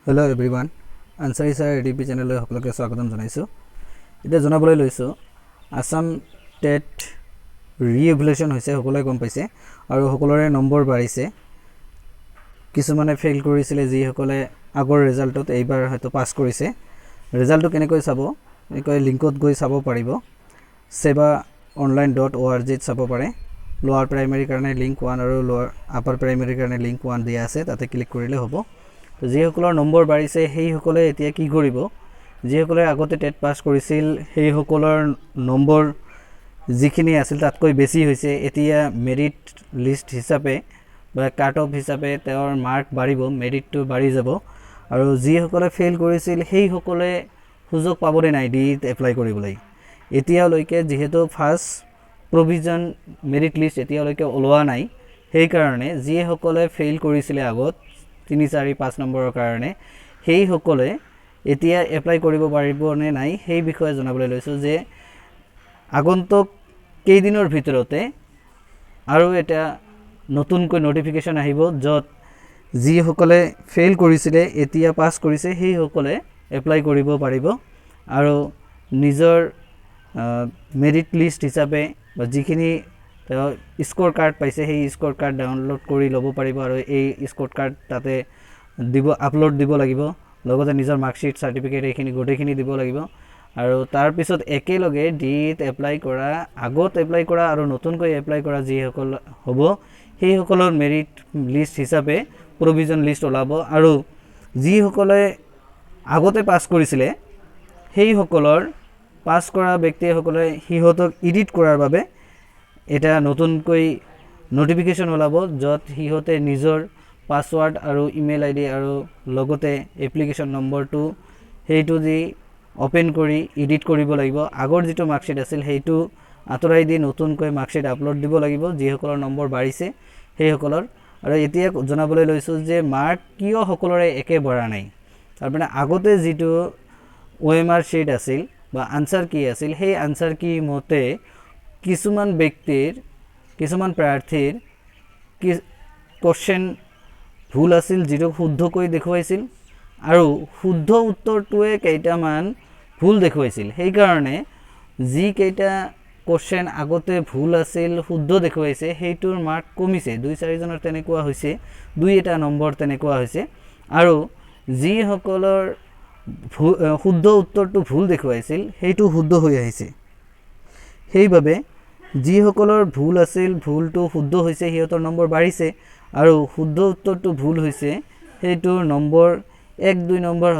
Hello' everyone, Ansari sir ADP চেনেললৈ সকলোকে স্বাগতম জনাইছোঁ। এতিয়া জনাবলৈ লৈছোঁ, আছাম টেট ৰিএভুলেশ্যন হৈছে, সকলোৱে গম পাইছে আৰু সকলোৰে নম্বৰ বাঢ়িছে। কিছুমানে ফেইল কৰিছিলে, যিসকলে আগৰ ৰিজাল্টত এইবাৰ হয়তো পাছ কৰিছে। ৰিজাল্টটো কেনেকৈ চাব, এনেকৈ লিংকত গৈ চাব পাৰিব। seva.online.org চাব পাৰে। লোৱাৰ প্ৰাইমেৰীৰ কাৰণে লিংক 1 আৰু লোৱাৰ আপাৰ প্ৰাইমেৰীৰ কাৰণে লিংক 1 দিয়া আছে, তাতে ক্লিক কৰিলে হ'ব। যিসকলৰ নম্বৰ বাঢ়িছে সেইসকলে এতিয়া কি কৰিব, যিসকলে আগতে টেট পাছ কৰিছিল সেইসকলৰ নম্বৰ যিখিনি আছিল তাতকৈ বেছি হৈছে। এতিয়া মেৰিট লিষ্ট হিচাপে বা কাট অফ হিচাপে তেওঁৰ মাৰ্ক বাঢ়িব, মেৰিটটো বাঢ়ি যাব। আৰু যিসকলে ফেইল কৰিছিল সেইসকলে সুযোগ পাবনে নাই ডিইত এপ্লাই কৰিবলৈ। এতিয়ালৈকে যিহেতু ফাৰ্ষ্ট প্ৰভিজন মেৰিট লিষ্ট এতিয়ালৈকে ওলোৱা নাই, সেইকাৰণে যিসকলে ফেইল কৰিছিলে আগত 3, 4, 5 নম্বৰৰ কাৰণে, সেইসকলে এতিয়া এপ্লাই কৰিব পাৰিবনে নাই সেই বিষয়ে জনাবলৈ লৈছোঁ যে আগন্তুক কেইদিনৰ ভিতৰতে আৰু এটা নতুনকৈ নটিফিকেশ্যন আহিব, য'ত যিসকলে ফেইল কৰিছিলে এতিয়া পাছ কৰিছে সেইসকলে এপ্লাই কৰিব পাৰিব আৰু নিজৰ মেৰিট লিষ্ট হিচাপে বা যিখিনি স্ক'ৰ কাৰ্ড পাইছে সেই স্ক'ৰ কাৰ্ড ডাউনলোড কৰি ল'ব পাৰিব আৰু এই স্ক'ৰ কাৰ্ড তাতে আপলোড দিব লাগিব। লগতে নিজৰ মাৰ্কশ্বিট, চাৰ্টিফিকেট এইখিনি গোটেইখিনি দিব লাগিব। আৰু তাৰপিছত একেলগে ডিইত এপ্লাই কৰা, আগত এপ্লাই কৰা আৰু নতুনকৈ এপ্লাই কৰা যিসকল হ'ব সেইসকলৰ মেৰিট লিষ্ট হিচাপে প্ৰভিজন লিষ্ট ওলাব। আৰু যিসকলে আগতে পাছ কৰিছিলে সেইসকলৰ পাছ কৰা ব্যক্তিসকলে সিহঁতক এডিট কৰাৰ বাবে এটা নতুনকৈ নটিফিকেশ্যন ওলাব, য'ত সিহঁতে নিজৰ পাছৱাৰ্ড আৰু ইমেইল আইডি আৰু লগতে এপ্লিকেশ্যন নম্বৰটো সেইটো দি অ'পেন কৰি এডিট কৰিব লাগিব। আগৰ যিটো মাৰ্কশ্বিট আছিল সেইটো আঁতৰাই দি নতুনকৈ মাৰ্কশ্বিট আপলোড দিব লাগিব যিসকলৰ নম্বৰ বাঢ়িছে সেইসকলৰ। আৰু এতিয়া জনাবলৈ লৈছোঁ যে মাৰ্ক কিয় সকলোৰে একে বঢ়া নাই। তাৰমানে আগতে যিটো OMR শ্বিট আছিল বা আনচাৰ কি আছিল, সেই আনচাৰ কি মতে কিছুমান ব্যক্তিৰ, কিছুমান প্ৰাৰ্থীৰ কুৱেশ্যন ভুল আছিল, যিটো শুদ্ধকৈ দেখুৱাইছিল আৰু শুদ্ধ উত্তৰটোৱে কেইটামান ভুল দেখুৱাইছিল। সেইকাৰণে যিকেইটা কুৱেশ্যন আগতে ভুল আছিল শুদ্ধ দেখুৱাইছে সেইটোৰ মাৰ্ক কমিছে। 2-4 জনৰ তেনেকুৱা হৈছে, 2-এটা নম্বৰ তেনেকুৱা হৈছে। আৰু যিসকলৰ শুদ্ধ উত্তৰটো ভুল দেখুৱাইছিল সেইটো শুদ্ধ হৈ আহিছে। সেইবাবে যিসকলৰ ভুল আছিল, ভুলটো শুদ্ধ হৈছে, সিহঁতৰ নম্বৰ বাঢ়িছে। আৰু শুদ্ধ উত্তৰটো ভুল হৈছে সেইটোৰ নম্বৰ 1-2 নম্বৰ